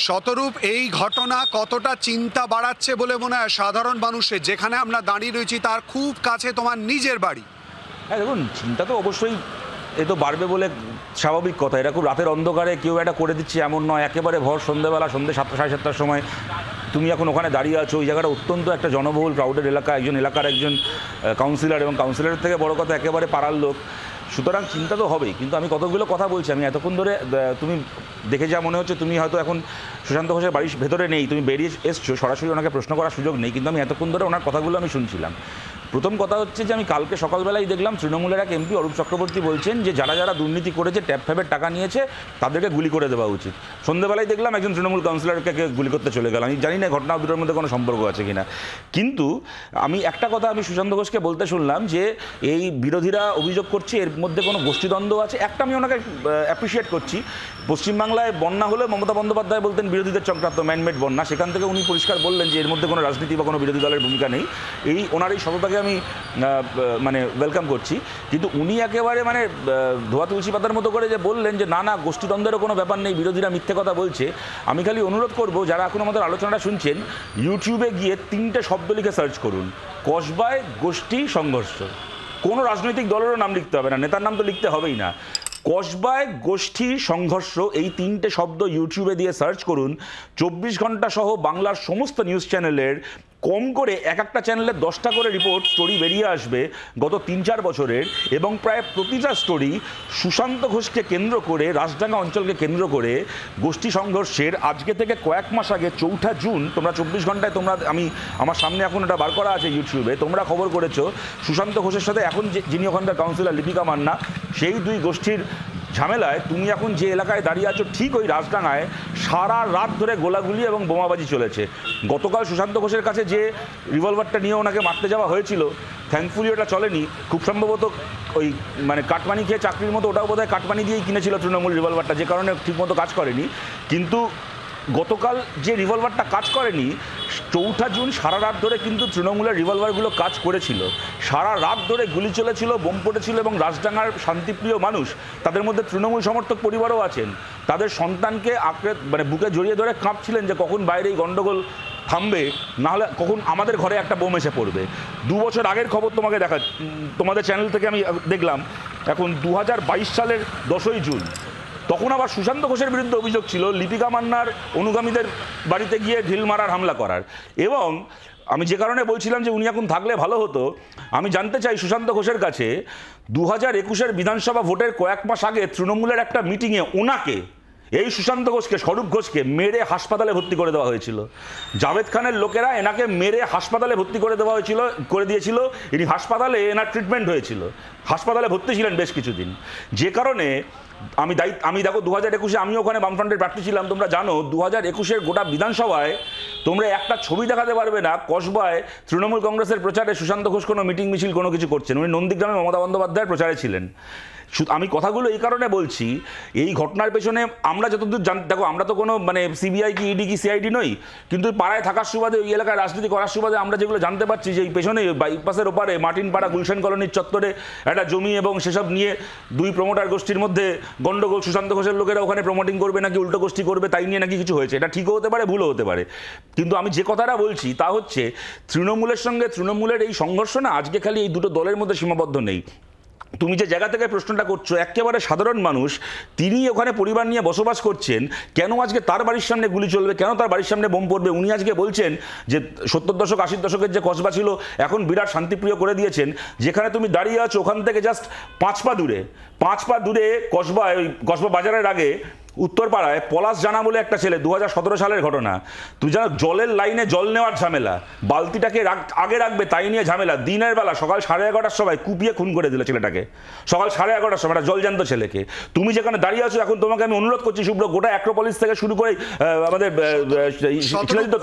শতরূপ, এই ঘটনা কতটা চিন্তা বাড়াচ্ছে বলে মনে হয় সাধারণ মানুষের, যেখানে আমরা দাঁড়িয়ে রয়েছি তার খুব কাছে তোমার নিজের বাড়ি? হ্যাঁ দেখুন, চিন্তা তো অবশ্যই এ তো বাড়বে বলে স্বাভাবিক কথা। এটা খুব রাতের অন্ধকারে কেউ একটা করে দিচ্ছে এমন নয়, একেবারে ভর সন্ধ্যেবেলা, সন্ধ্যে 7টা সাড়ে 7টার সময় তুমি এখন ওখানে দাঁড়িয়ে আছো। ওই জায়গাটা অত্যন্ত একটা জনবহুল ক্রাউডেড এলাকা, এলাকার একজন কাউন্সিলর, এবং কাউন্সিলরের থেকে বড় কথা একেবারে পাড়ার লোক, সুতরাং চিন্তা তো হবেই। কিন্তু আমি কতগুলো কথা বলছি, আমি এতক্ষণ ধরে, তুমি দেখে যা মনে হচ্ছে তুমি হয়তো এখন সুশান্ত ঘোষের বাড়ির ভেতরে নেই, তুমি বেরিয়ে এসছো, সরাসরি ওনাকে প্রশ্ন করার সুযোগ নেই, কিন্তু আমি এতক্ষণ ধরে ওনার কথাগুলো আমি শুনছিলাম। প্রথম কথা হচ্ছে যে আমি কালকে সকালবেলায় দেখলাম তৃণমূলের এক এমপি অরূপ চক্রবর্তী বলছেন যে যারা যারা দুর্নীতি করেছে, ট্যাপ ফ্যাপের টাকা নিয়েছে, তাদেরকে গুলি করে দেওয়া উচিত। সন্ধ্যেবেলায় দেখলাম একজন তৃণমূল কাউন্সিলরকে গুলি করতে চলে গেল। আমি জানি না ঘটনা দুটোর মধ্যে কোনো সম্পর্ক আছে কিনা, কিন্তু আমি একটা কথা আমি সুশান্ত ঘোষকে বলতে শুনলাম যে এই বিরোধীরা অভিযোগ করছে এর মধ্যে কোনো গোষ্ঠীদ্বন্দ্ব আছে। একটা আমি ওনাকে অ্যাপ্রিসিয়েট করছি, পশ্চিমবাংলায় বন্যা হলে মমতা বন্দ্যোপাধ্যায় বলতেন বিরোধীদের চক্রান্ত, ম্যানমেড বন্যা, সেখান থেকে উনি পরিষ্কার বললেন যে এর মধ্যে কোনো রাজনীতি বা কোনো বিরোধী দলের ভূমিকা নেই। ওনার এই সততাকে আমি মানে ওয়েলকাম করছি। কিন্তু উনি একেবারে মানে ধোয়া তুলসী পাতার মতো করে যে বললেন যে না না, গোষ্ঠীদ্বন্দ্বেরও কোনো ব্যাপার নেই, বিরোধীরা মিথ্যে কথা বলছে। আমি খালি অনুরোধ করব যারা এখন আমাদের আলোচনাটা শুনছেন, ইউটিউবে গিয়ে 3টে শব্দ লিখে সার্চ করুন, কসবায় গোষ্ঠী সংঘর্ষ। কোনো রাজনৈতিক দলেরও নাম লিখতে হবে না, নেতার নাম তো লিখতে হবেই না, কসবায় গোষ্ঠী সংঘর্ষ, এই 3টে শব্দ ইউটিউবে দিয়ে সার্চ করুন। 24 ঘন্টা সহ বাংলার সমস্ত নিউজ চ্যানেলের কম করে একটা চ্যানেলের 10টা করে রিপোর্ট স্টোরি বেরিয়ে আসবে গত 3-4 বছরের, এবং প্রায় প্রতিটা স্টোরি সুশান্ত ঘোষকে কেন্দ্র করে, রাজডাঙ্গা অঞ্চলকে কেন্দ্র করে গোষ্ঠী সংঘর্ষের। আজকে থেকে কয়েক মাস আগে 4 জুন, তোমরা 24 ঘন্টায় আমার সামনে এখন এটা বার করা আছে ইউটিউবে, তোমরা খবর করেছো সুশান্ত ঘোষের সাথে এখন যিনি ওখানকার কাউন্সিলর লিপিকা মান্না, সেই দুই গোষ্ঠীর ঝামেলায় তুমি এখন যে এলাকায় দাঁড়িয়ে আছো, ঠিক ওই রাজডাঙ্গায় সারা রাত ধরে গোলাগুলি এবং বোমাবাজি চলেছে। গতকাল সুশান্ত ঘোষের কাছে যে রিভলভারটা নিয়ে ওনাকে মারতে যাওয়া হয়েছিল, থ্যাঙ্কফুলি ওটা চলেনি, খুব সম্ভবত ওই মানে কাটমানি খেয়ে চাকরির মতো, ওটাও বোধহয় কাটমানি দিয়েই কিনেছিল তৃণমূল রিভলভারটা, যে কারণে ঠিকমতো কাজ করেনি। কিন্তু গতকাল যে রিভলভারটা কাজ করেনি, 4 জুন সারা রাত ধরে কিন্তু তৃণমূলের রিভলভারগুলো কাজ করেছিল। সারা রাত ধরে গুলি চলেছিল, বোম পড়েছিল, এবং রাজডাঙ্গার শান্তিপ্রিয় মানুষ, তাদের মধ্যে তৃণমূল সমর্থক পরিবারও আছেন, তাদের সন্তানকে মানে বুকে জড়িয়ে ধরে কাঁপছিলেন যে কখন বাইরে এই গণ্ডগোল থামবে, নাহলে কখন আমাদের ঘরে একটা বোম এসে পড়বে। 2 বছর আগের খবর তোমাদের চ্যানেল থেকে আমি দেখলাম, এখন 2022 সালের 10ই জুন, তখন আবার সুশান্ত ঘোষের বিরুদ্ধে অভিযোগ ছিল লিপিকা মান্নার অনুগামীদের বাড়িতে গিয়ে ঢিল মারার, হামলা করার। এবং আমি যে কারণে বলছিলাম যে উনি এখন থাকলে ভালো হতো, আমি জানতে চাই সুশান্ত ঘোষের কাছে 2021-এর বিধানসভা ভোটের কয়েক মাস আগে তৃণমূলের একটা মিটিংয়ে ওনাকে, এই সুশান্ত ঘোষকে, স্বরূপ ঘোষকে মেরে হাসপাতালে ভর্তি করে দেওয়া হয়েছিল। জাভেদ খানের লোকেরা এনাকে মেরে হাসপাতালে ভর্তি করে দিয়েছিল। ইনি হাসপাতালে, এনার ট্রিটমেন্ট হয়েছিল, হাসপাতালে ভর্তি ছিলেন বেশ কিছুদিন। যে কারণে আমি দেখো 2021-এ আমিও ওখানে বামফ্রন্টের প্রার্থী ছিলাম, তোমরা জানো 2021-এর গোটা বিধানসভায় তোমরা একটা ছবি দেখাতে পারবে না কসবায় তৃণমূল কংগ্রেসের প্রচারে সুশান্ত ঘোষ কোনো মিটিং মিছিল কোনো কিছু করছেন। উনি নন্দীগ্রামে মমতা বন্দ্যোপাধ্যায়ের প্রচারে ছিলেন। আমি কথাগুলো এই কারণে বলছি, এই ঘটনার পেছনে আমরা যতদূর দেখো, আমরা তো কোনো মানে সিবিআই কি ইডি কি সিআইডি নই, কিন্তু পাড়ায় থাকার সুবাদে, ওই এলাকায় রাজনীতি করার সুবাদে আমরা যেগুলো জানতে পারছি যে এই পেছনে বাইপাসের ওপারে মাটিনপাড়া গুলশান কলোনির চত্বরে একটা জমি, এবং সেসব নিয়ে 2 প্রমোটার গোষ্ঠীর মধ্যে গন্ডগোল, সুশান্ত ঘোষের লোকেরা ওখানে প্রমোটিং করবে নাকি উল্টো গোষ্ঠী করবে, তাই নিয়ে নাকি কিছু হয়েছে। এটা ঠিকও হতে পারে, ভুলও হতে পারে, কিন্তু আমি যে কথাটা বলছি তা হচ্ছে তৃণমূলের সঙ্গে তৃণমূলের এই সংঘর্ষ না আজকে খালি এই দুটো দলের মধ্যে সীমাবদ্ধ নেই। তুমি যে জায়গা থেকে প্রশ্নটা করছো, একেবারে সাধারণ মানুষ, তিনি ওখানে পরিবার নিয়ে বসবাস করছেন, কেন আজকে তার বাড়ির সামনে গুলি চলবে, কেন তার বাড়ির সামনে বোম পড়বে? উনি আজকে বলছেন যে 70 দশক 80 দশকের যে কসবা ছিল এখন বিরাট শান্তিপ্রিয় করে দিয়েছেন। যেখানে তুমি দাঁড়িয়ে আছো ওখান থেকে জাস্ট 5 পা দূরে কসবায়, ওই কসবা বাজারের আগে উত্তরপাড়ায় পলাশ জানা বলে একটা ছেলে, 2017 সালের ঘটনা, তুই জানো জলের লাইনে জল নেওয়ার ঝামেলা, বালতিটাকে আগে রাখবে তাই নিয়ে ঝামেলা, দিনের বেলা সকাল 11:30-টার সময় কুপিয়ে খুন করে দিল ছেলেটাকে, সকাল 11:30-টার সময়, একটা জলজান্ত ছেলেকে। তুমি যেখানে দাঁড়িয়ে আছো এখন, তোমাকে আমি অনুরোধ করছি শুভ্র, গোটা অ্যাক্রোপলিস থেকে শুরু করে আমাদের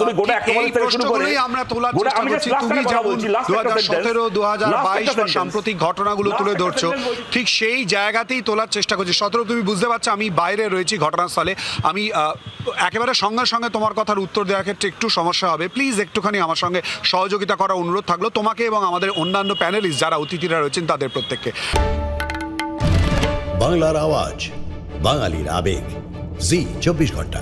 তুমি গোটা অ্যাক্রোপলিস থেকে শুরু করে আমরা তোলার চেষ্টা করছি, তুমি যেমন 2017, 2022 বা সাম্প্রতিক ঘটনাগুলো তুলে ধরছো, ঠিক সেই জায়গাতেই তোলার চেষ্টা করছি। শতরূপ, তুমি বুঝতে পারছো আমি বাইরে রয়েছি ঘটনাস্থলে, আমি একেবারে সঙ্গে সঙ্গে তোমার কথার উত্তর দেওয়ার ক্ষেত্রে একটু সমস্যা হবে, প্লিজ একটুখানি আমার সঙ্গে সহযোগিতা করার অনুরোধ থাকলো তোমাকে এবং আমাদের অন্যান্য প্যানেলিস্ট যারা অতিথিরা রয়েছেন তাদের প্রত্যেককে। বাংলার আওয়াজ, বাঙালির আবেগ, জি 24 ঘন্টা।